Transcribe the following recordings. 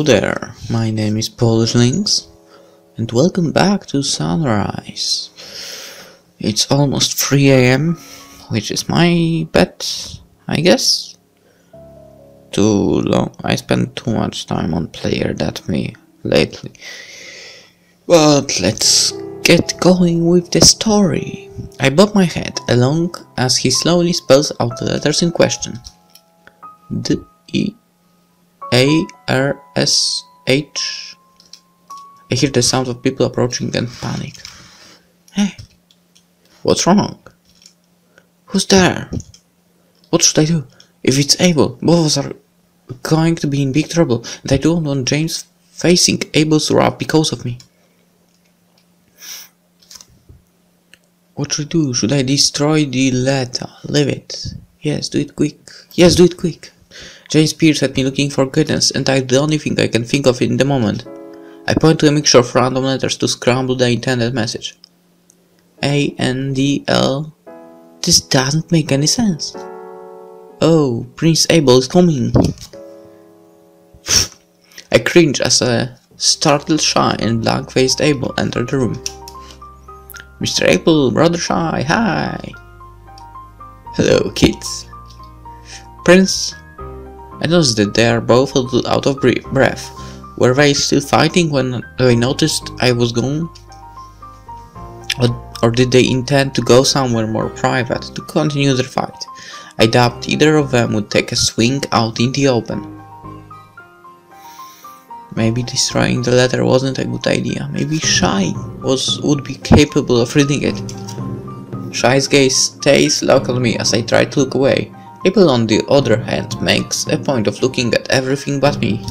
Hello there, my name is PolishLynx and welcome back to Sunrise. It's almost 3 AM, which is my bet, I guess. Too long. I spent too much time on Player.me lately. But let's get going with the story. I bob my head along as he slowly spells out the letters in question. D-E-A-R-S-H. I hear the sound of people approaching and panic. Hey, what's wrong? Who's there? What should I do? If it's Abel, both of us are going to be in big trouble, and I don't want James facing Abel's wrath because of me. What should I do? Should I destroy the letter? Leave it. Yes, do it quick. Yes, do it quick. James peers at me looking for guidance, and I the only thing I can think of in the moment. I point to a mixture of random letters to scramble the intended message. A-N-D-L. This doesn't make any sense. Oh, Prince Abel is coming. I cringe as a startled, shy and blank-faced Abel entered the room. Mr. Abel, brother Shy, hi! Hello, kids. Prince, I noticed that they are both a little out of breath. Were they still fighting when they noticed I was gone? Or did they intend to go somewhere more private to continue their fight? I doubt either of them would take a swing out in the open. Maybe destroying the letter wasn't a good idea. Maybe Shy would be capable of reading it. Shy's gaze stays locked on me as I try to look away. Abel, on the other hand, makes a point of looking at everything but me.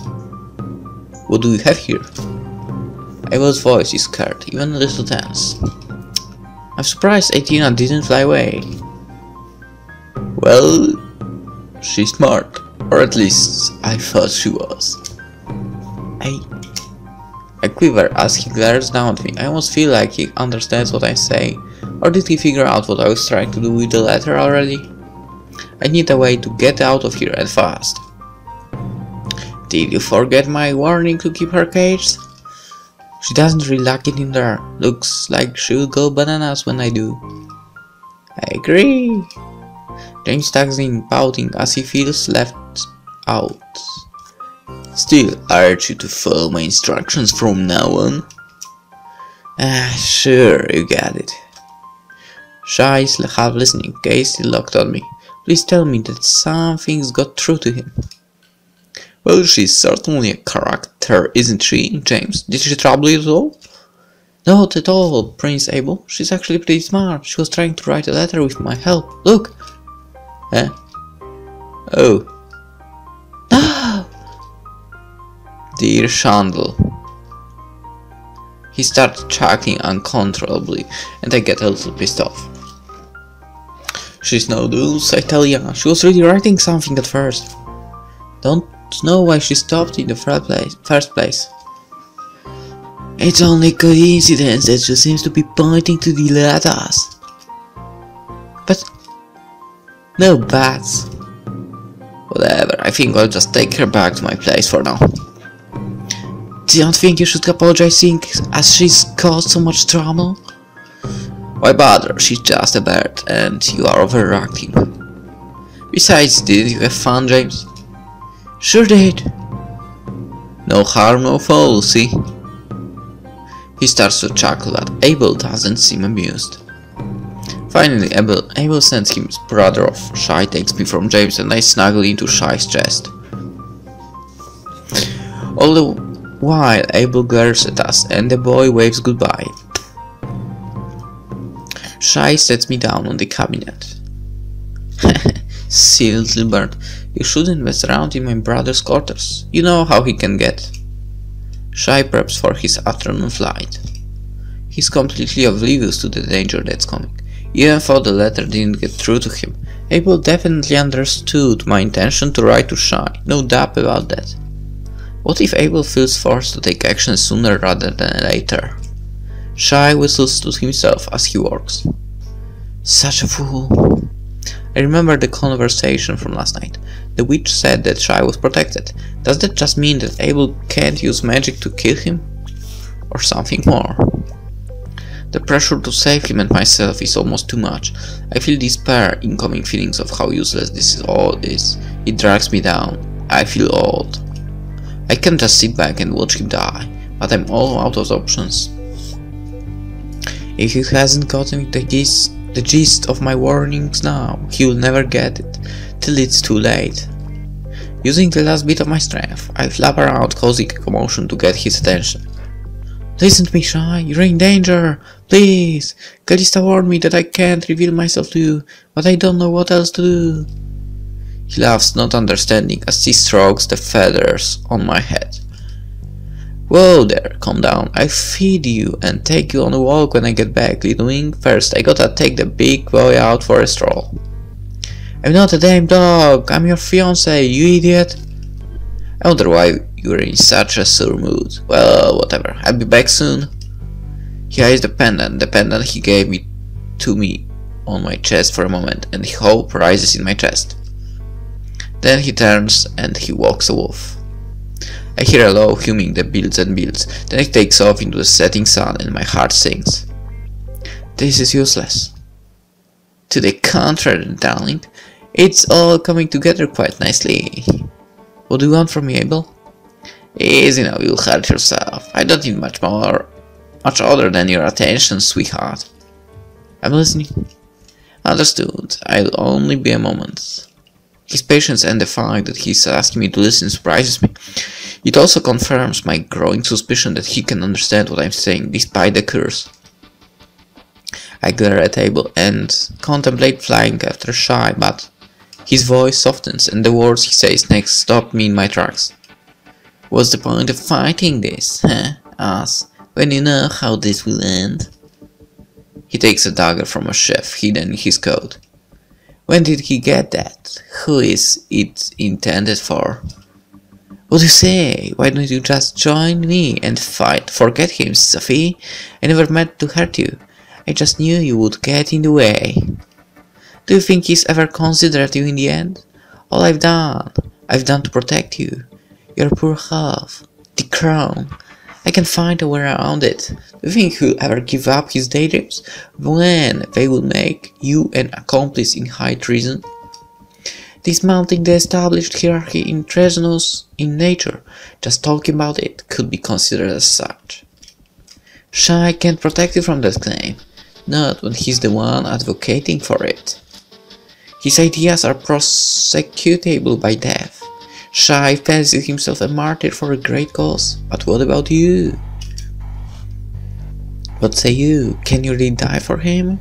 What do we have here? Abel's voice is scared, even a little tense. I'm surprised Athena didn't fly away. Well, she's smart, or at least I thought she was. I quiver as he glares down at me. I almost feel like he understands what I say. Or did he figure out what I was trying to do with the letter already? I need a way to get out of here and fast. Did you forget my warning to keep her caged? She doesn't really like it in there. Looks like she'll go bananas when I do. I agree. James tucks in, pouting as he feels left out. Still, I urge you to follow my instructions from now on. Sure, you got it. Shy is half listening, gaze still locked on me. Please tell me that something's got through to him. Well, she's certainly a character, isn't she, James? Did she trouble you at all? Not at all, Prince Abel. She's actually pretty smart. She was trying to write a letter with my help. Look! Oh. No! Dear Shandel. He starts chuckling uncontrollably, and I get a little pissed off. She's no deuce, I tell ya. She was really writing something at first. Don't know why she stopped in the first place. It's only coincidence that she seems to be pointing to the letters. But no bats. Whatever, I think I'll just take her back to my place for now. Don't think you should apologize seeing as she's caused so much trouble? Why bother, she's just a bird and you are overreacting. Besides, did you have fun, James? Sure did. No harm, no foul, see? He starts to chuckle, but Abel doesn't seem amused. Finally, Abel sends his brother off. Shy takes me from James and I snuggle into Shy's chest. All the while, Abel glares at us and the boy waves goodbye. Shy sets me down on the cabinet. Silly little bird, you shouldn't mess around in my brother's quarters. You know how he can get. Shy preps for his afternoon flight. He's completely oblivious to the danger that's coming. Even though the letter didn't get through to him, Abel definitely understood my intention to write to Shy, no doubt about that. What if Abel feels forced to take action sooner rather than later? Shy whistles to himself as he works. Such a fool. I remember the conversation from last night. The witch said that Shy was protected. Does that just mean that Abel can't use magic to kill him? Or something more? The pressure to save him and myself is almost too much. I feel despair, incoming feelings of how useless this all is. It drags me down. I feel old. I can't just sit back and watch him die, but I'm all out of options. If he hasn't gotten the gist of my warnings now, he will never get it, till it's too late. Using the last bit of my strength, I flap around, causing a commotion to get his attention. Listen to me, Shy, you're in danger! Please! Calista warned me that I can't reveal myself to you, but I don't know what else to do. He laughs, not understanding, as he strokes the feathers on my head. Whoa there, calm down. I'll feed you and take you on a walk when I get back, little wing. First, I gotta take the big boy out for a stroll. I'm not a damn dog, I'm your fiancé, you idiot. I wonder why you're in such a sore mood. Well, whatever, I'll be back soon. He eyes the pendant he gave to me on my chest for a moment, and hope rises in my chest. Then he turns and he walks off. I hear a low humming that builds and builds, then it takes off into the setting sun and my heart sinks. This is useless. To the contrary, darling, it's all coming together quite nicely. What do you want from me, Abel? Easy now, you'll hurt yourself. I don't need much other than your attention, sweetheart. I'm listening. Understood. I'll only be a moment. His patience and the fact that he's asking me to listen surprises me. It also confirms my growing suspicion that he can understand what I'm saying, despite the curse. I glare at Abel and contemplate flying after Shy, but his voice softens and the words he says next stop me in my tracks. What's the point of fighting this, huh, us, when you know how this will end? He takes a dagger from a sheath hidden in his coat. When did he get that? Who is it intended for? What do you say? Why don't you just join me and fight? Forget him, Sophie. I never meant to hurt you. I just knew you would get in the way. Do you think he's ever considered you in the end? All I've done to protect you. Your poor half. The crown. I can find a way around it. Do you think he'll ever give up his daydreams when they will make you an accomplice in high treason? Dismounting the established hierarchy in treasonous in nature, just talking about it could be considered as such. Shy can't protect you from that claim, not when he's the one advocating for it. His ideas are prosecutable by death. Shy fancies himself a martyr for a great cause, but what about you? What say you? Can you really die for him?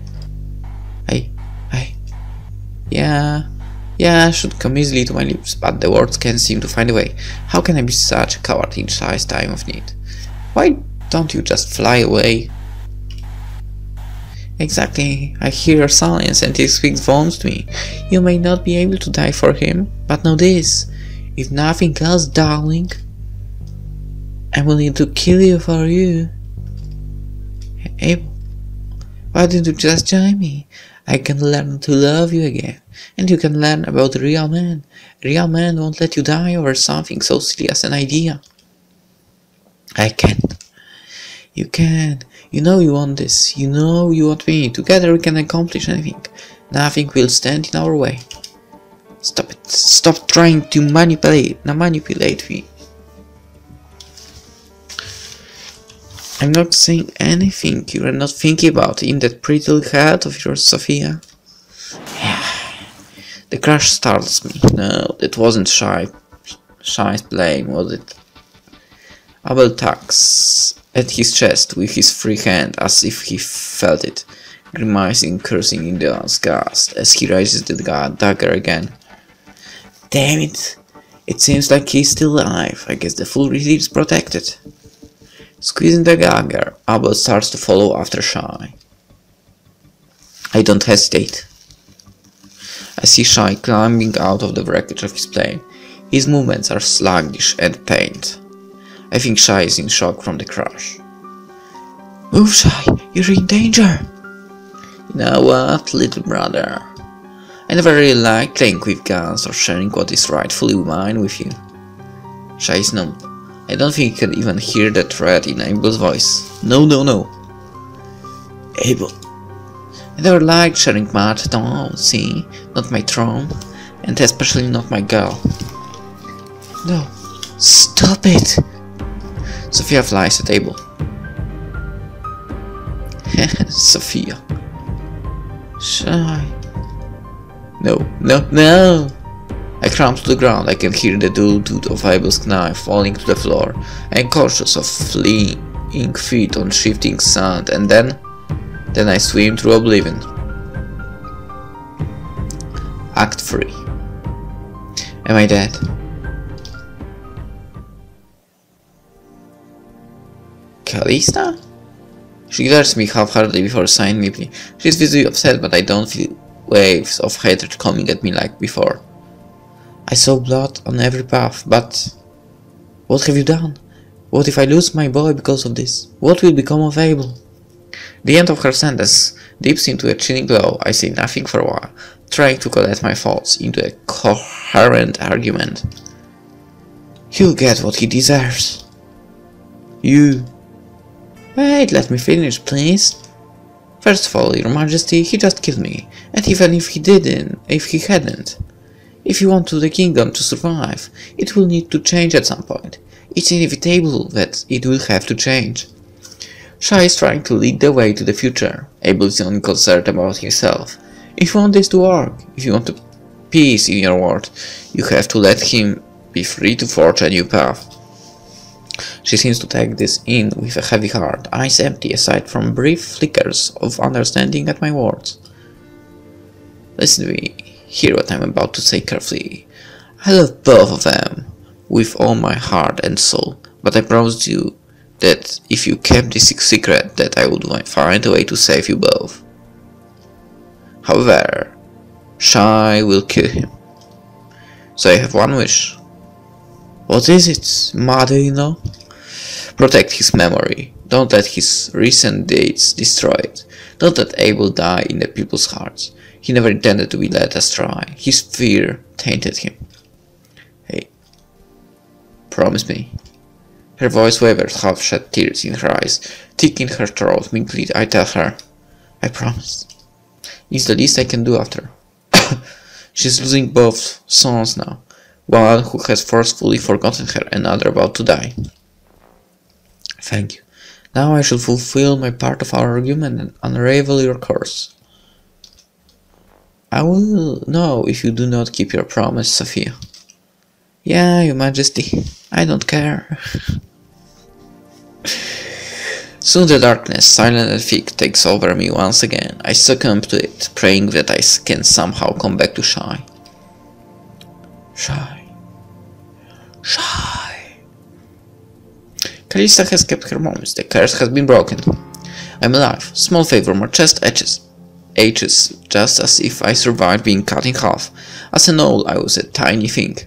Yeah, should come easily to my lips, but the words can't seem to find a way. How can I be such a coward in Shy's time of need? Why don't you just fly away? Exactly, I hear your silence and it speaks volumes to me. You may not be able to die for him, but know this. If nothing else, darling, I'm willing to kill you for you. Abel, why don't you just join me? I can learn to love you again, and you can learn about a real man. A real man won't let you die over something so silly as an idea. I can't. You can. You know you want this. You know you want me. Together we can accomplish anything. Nothing will stand in our way. Stop it. Stop trying to manipulate me. I'm not saying anything you are not thinking about in that pretty little head of yours, Sofia. The crash startles me. No, that wasn't Shy's blame, was it? Abel tugs at his chest with his free hand as if he felt it, grimacing, cursing in disgust as he raises the dagger again. Damn it! It seems like he's still alive. I guess the fool is protected. Squeezing the dagger, Abel starts to follow after Shy. I don't hesitate. I see Shy climbing out of the wreckage of his plane. His movements are sluggish and pained. I think Shy is in shock from the crash. Move, Shy! You're in danger! You know what, little brother? I never really liked playing with guns or sharing what is rightfully mine with you. Shy is numb. I don't think you can even hear the threat in Abel's voice. No, no, no. Abel. I never liked sharing much at all, see? Not my throne, and especially not my girl. No. Stop it! Sofia flies at Abel. Sofia. Shy. No, no, no! I crumple to the ground. I can hear the dull toot of Abel's knife falling to the floor. I am cautious of fleeing feet on shifting sand, and then I swim through oblivion. Act 3. Am I dead? Kalista? She glares me half-heartedly before sighing me. She is visibly upset, but I don't feel waves of hatred coming at me like before. I saw blood on every path, but what have you done? What if I lose my boy because of this? What will become of Abel? The end of her sentence dips into a chilling glow. I say nothing for a while, trying to collect my thoughts into a coherent argument. He'll get what he deserves. You... Wait, let me finish, please. First of all, Your Majesty, he just killed me, and even if he hadn't, if you want the kingdom to survive, it will need to change at some point. It's inevitable that it will have to change. Shy is trying to lead the way to the future. Abel is only concerned about himself. If you want this to work, if you want peace in your world, you have to let him be free to forge a new path. She seems to take this in with a heavy heart, eyes empty aside from brief flickers of understanding at my words. Listen to me, hear what I'm about to say carefully. I love both of them with all my heart and soul, but I promised you that if you kept this secret, that I would find a way to save you both. However, Shy will kill him. So I have one wish. What is it, mother-in-law? Protect his memory. Don't let his recent deeds destroy it. Don't let Abel die in the people's hearts. He never intended to be led astray. His fear tainted him. Hey, promise me. Her voice wavered, half-shed tears in her eyes, thick in her throat. Meekly I tell her, I promise. It's the least I can do after. She's losing both sons now. One who has forcefully forgotten her, another about to die. Thank you. Now I shall fulfill my part of our argument and unravel your course. I will know if you do not keep your promise, Sofia. Yeah, Your Majesty, I don't care. Soon the darkness, silent and thick, takes over me once again. I succumb to it, praying that I can somehow come back to Shy. Shy. Shy. Kalista has kept her promise. The curse has been broken. I'm alive. Small favor, my chest aches, just as if I survived being cut in half. As an owl, I was a tiny thing.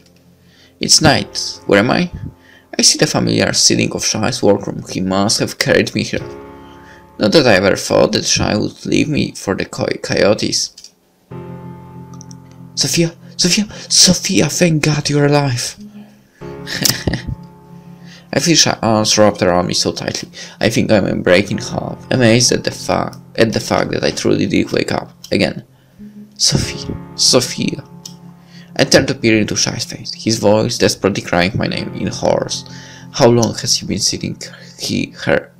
It's night. Where am I? I see the familiar ceiling of Shy's workroom. He must have carried me here. Not that I ever thought that Shy would leave me for the coyotes. Sofia! Sofia! Sofia! Thank God you're alive! I feel Shy's arms wrapped around me so tightly. I think I'm breaking half, amazed at the fact that I truly did wake up again. Sofia! Sofia! I turned to peer into Shy's face, his voice desperately crying my name in hoarse. How long has he been sitting here,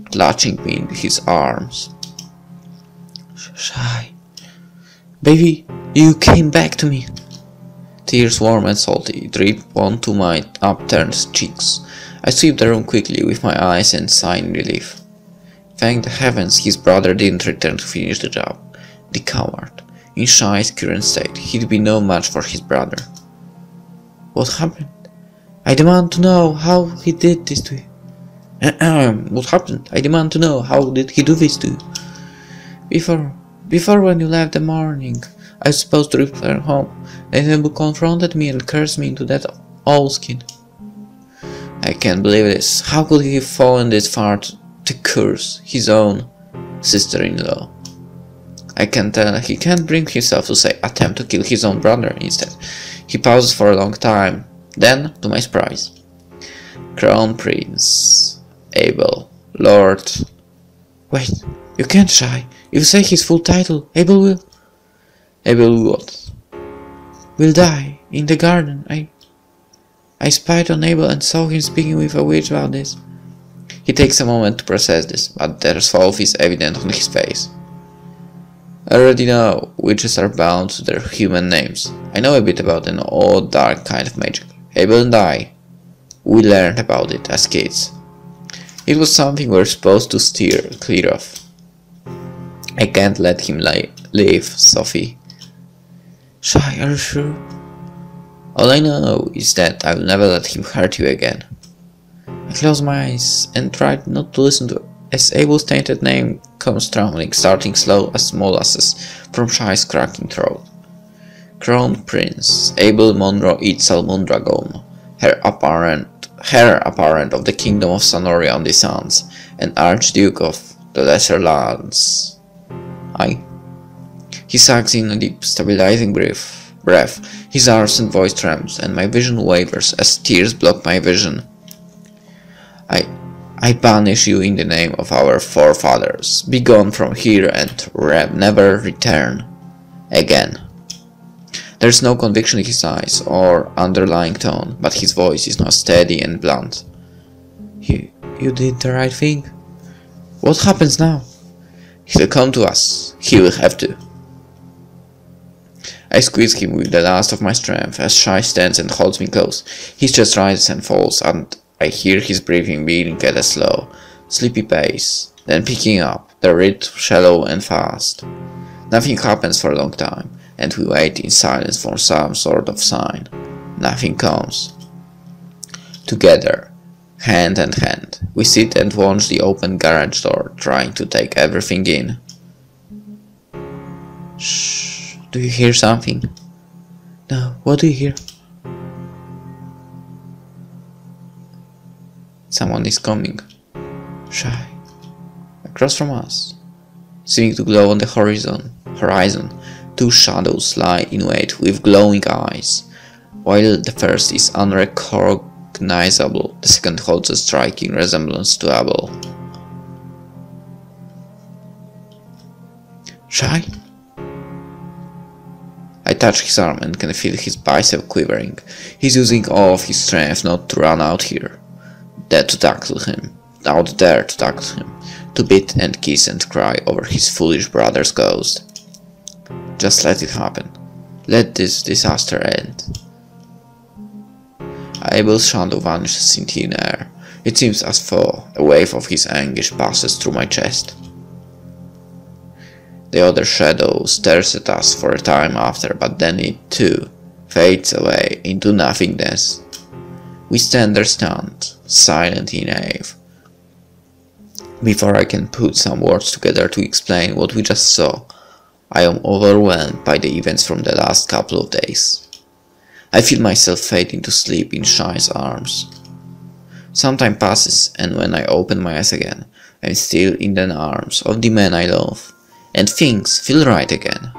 clutching me in his arms? Shy. Baby, you came back to me. Tears warm and salty drip onto my upturned cheeks. I sweep the room quickly with my eyes and sigh in relief. Thank the heavens his brother didn't return to finish the job. The coward. In Shy's current state, he'd be no match for his brother. What happened? I demand to know how he did this to you. What happened? I demand to know how did he do this to you? Before when you left the morning, I was supposed to return home. Then he confronted me and cursed me into that owl skin. I can't believe this. How could he have fallen this far to curse his own sister-in-law? I can tell he can't bring himself to say attempt to kill his own brother instead. He pauses for a long time. Then, to my surprise, Crown Prince, Abel, Lord. Wait, you can't shy. If you say his full title, Abel will... Abel will what? Will die in the garden. I spied on Abel and saw him speaking with a witch about this. He takes a moment to process this, but the resolve is evident on his face. I already know witches are bound to their human names. I know a bit about an old dark kind of magic. Abel and I, we learned about it as kids. It was something we're supposed to steer clear of. I can't let him live, Sophie. Shy, are you sure? All I know is that I will never let him hurt you again. I close my eyes and tried not to listen to as Abel's tainted name comes trembling, starting slow as molasses from Shy's cracking throat. Crown Prince, Abel Monroe Itzel Mondragon, heir apparent of the Kingdom of Sonoria on the Sands, and Archduke of the Lesser Lands. He sucks in a deep, stabilizing breath. His arms and voice trembles, and my vision wavers as tears block my vision. I banish you in the name of our forefathers. Be gone from here and never return again. There's no conviction in his eyes or underlying tone, but his voice is now steady and blunt. You did the right thing. What happens now? He'll come to us. He will have to. I squeeze him with the last of my strength as Shy stands and holds me close. His chest rises and falls, and I hear his breathing beating at a slow, sleepy pace, then picking up, the rhythm shallow and fast. Nothing happens for a long time, and we wait in silence for some sort of sign. Nothing comes. Together, hand in hand, we sit and watch the open garage door, trying to take everything in. Shh, do you hear something? No, what do you hear? Someone is coming. Shy. Across from us, seeming to glow on the horizon, two shadows lie in wait with glowing eyes. While the first is unrecognizable, the second holds a striking resemblance to Abel. Shy? I touch his arm and can feel his bicep quivering. He's using all of his strength not to run out here. Out there to tackle him, to beat and kiss and cry over his foolish brother's ghost. Just let it happen. Let this disaster end. Abel's shadow vanishes in thin air. It seems as though a wave of his anguish passes through my chest. The other shadow stares at us for a time after, but then it too fades away into nothingness. We stand there stunned, silent in awe. Before I can put some words together to explain what we just saw, I am overwhelmed by the events from the last couple of days. I feel myself fade into sleep in Shy's arms. Some time passes, and when I open my eyes again, I am still in the arms of the man I love, and things feel right again.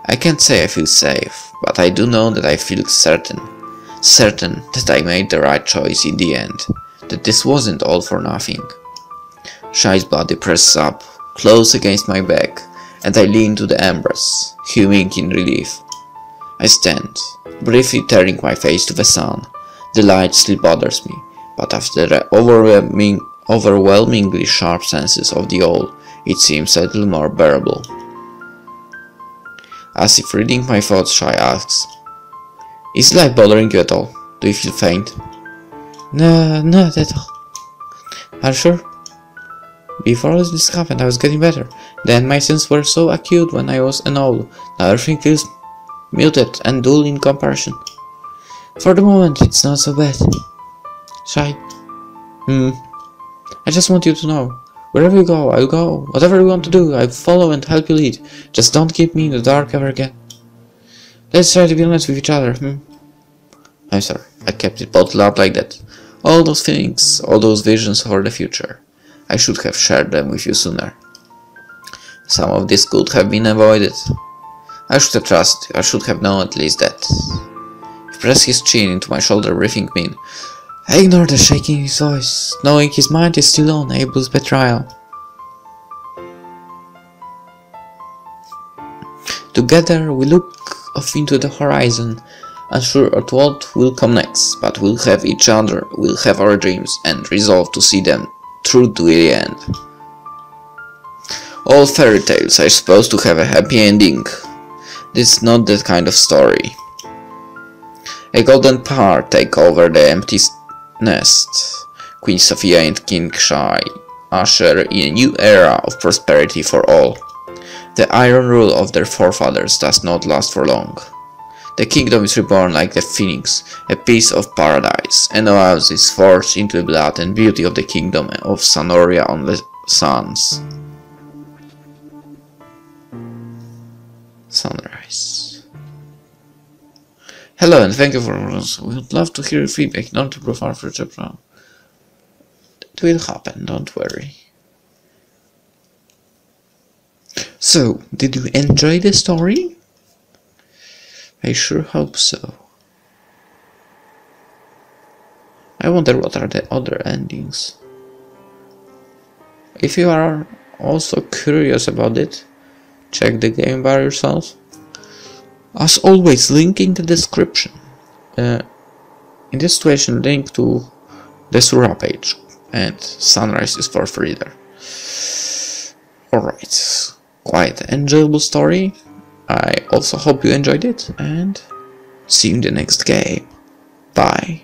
I can't say I feel safe, but I do know that I feel certain that I made the right choice in the end, that this wasn't all for nothing. Shy's body presses up, close against my back, and I lean to the embers, humming in relief. I stand, briefly turning my face to the sun. The light still bothers me, but after the overwhelmingly sharp senses of the all, it seems a little more bearable. As if reading my thoughts, Shy asks, "Is life bothering you at all? Do you feel faint?" No, not at all. Are you sure? Before all this happened, I was getting better. Then my senses were so acute when I was an owl. Now everything feels muted and dull in comparison. For the moment, it's not so bad. Shy. I just want you to know. Wherever you go, I'll go. Whatever you want to do, I'll follow and help you lead. Just don't keep me in the dark ever again. Let's try to be honest with each other, I'm sorry, I kept it bottled up like that. All those feelings, all those visions for the future. I should have shared them with you sooner. Some of this could have been avoided. I should have known at least that. He pressed his chin into my shoulder, breathing me in. I ignored the shaking in his voice, knowing his mind is still on Abel's betrayal. Together we look off into the horizon, unsure of what will come next, but we'll have each other, we'll have our dreams, and resolve to see them through to the end. All fairy tales are supposed to have a happy ending. This is not that kind of story. A golden power take over the empty nest. Queen Sofia and King Shy usher in a new era of prosperity for all. The iron rule of their forefathers does not last for long. The kingdom is reborn like the phoenix, a piece of paradise, and ours is forged into the blood and beauty of the kingdom of Sanoria on the suns. Sunrise. Hello and thank you for us. We would love to hear your feedback in order to improve our future plan. It will happen, don't worry. So, did you enjoy the story? I sure hope so. I wonder what are the other endings. If you are also curious about it, check the game by yourself. As always, link in the description. In this situation, link to the Sura page, and Sunrise is for free there. Alright, quite an enjoyable story. I also hope you enjoyed it, and see you in the next game. Bye.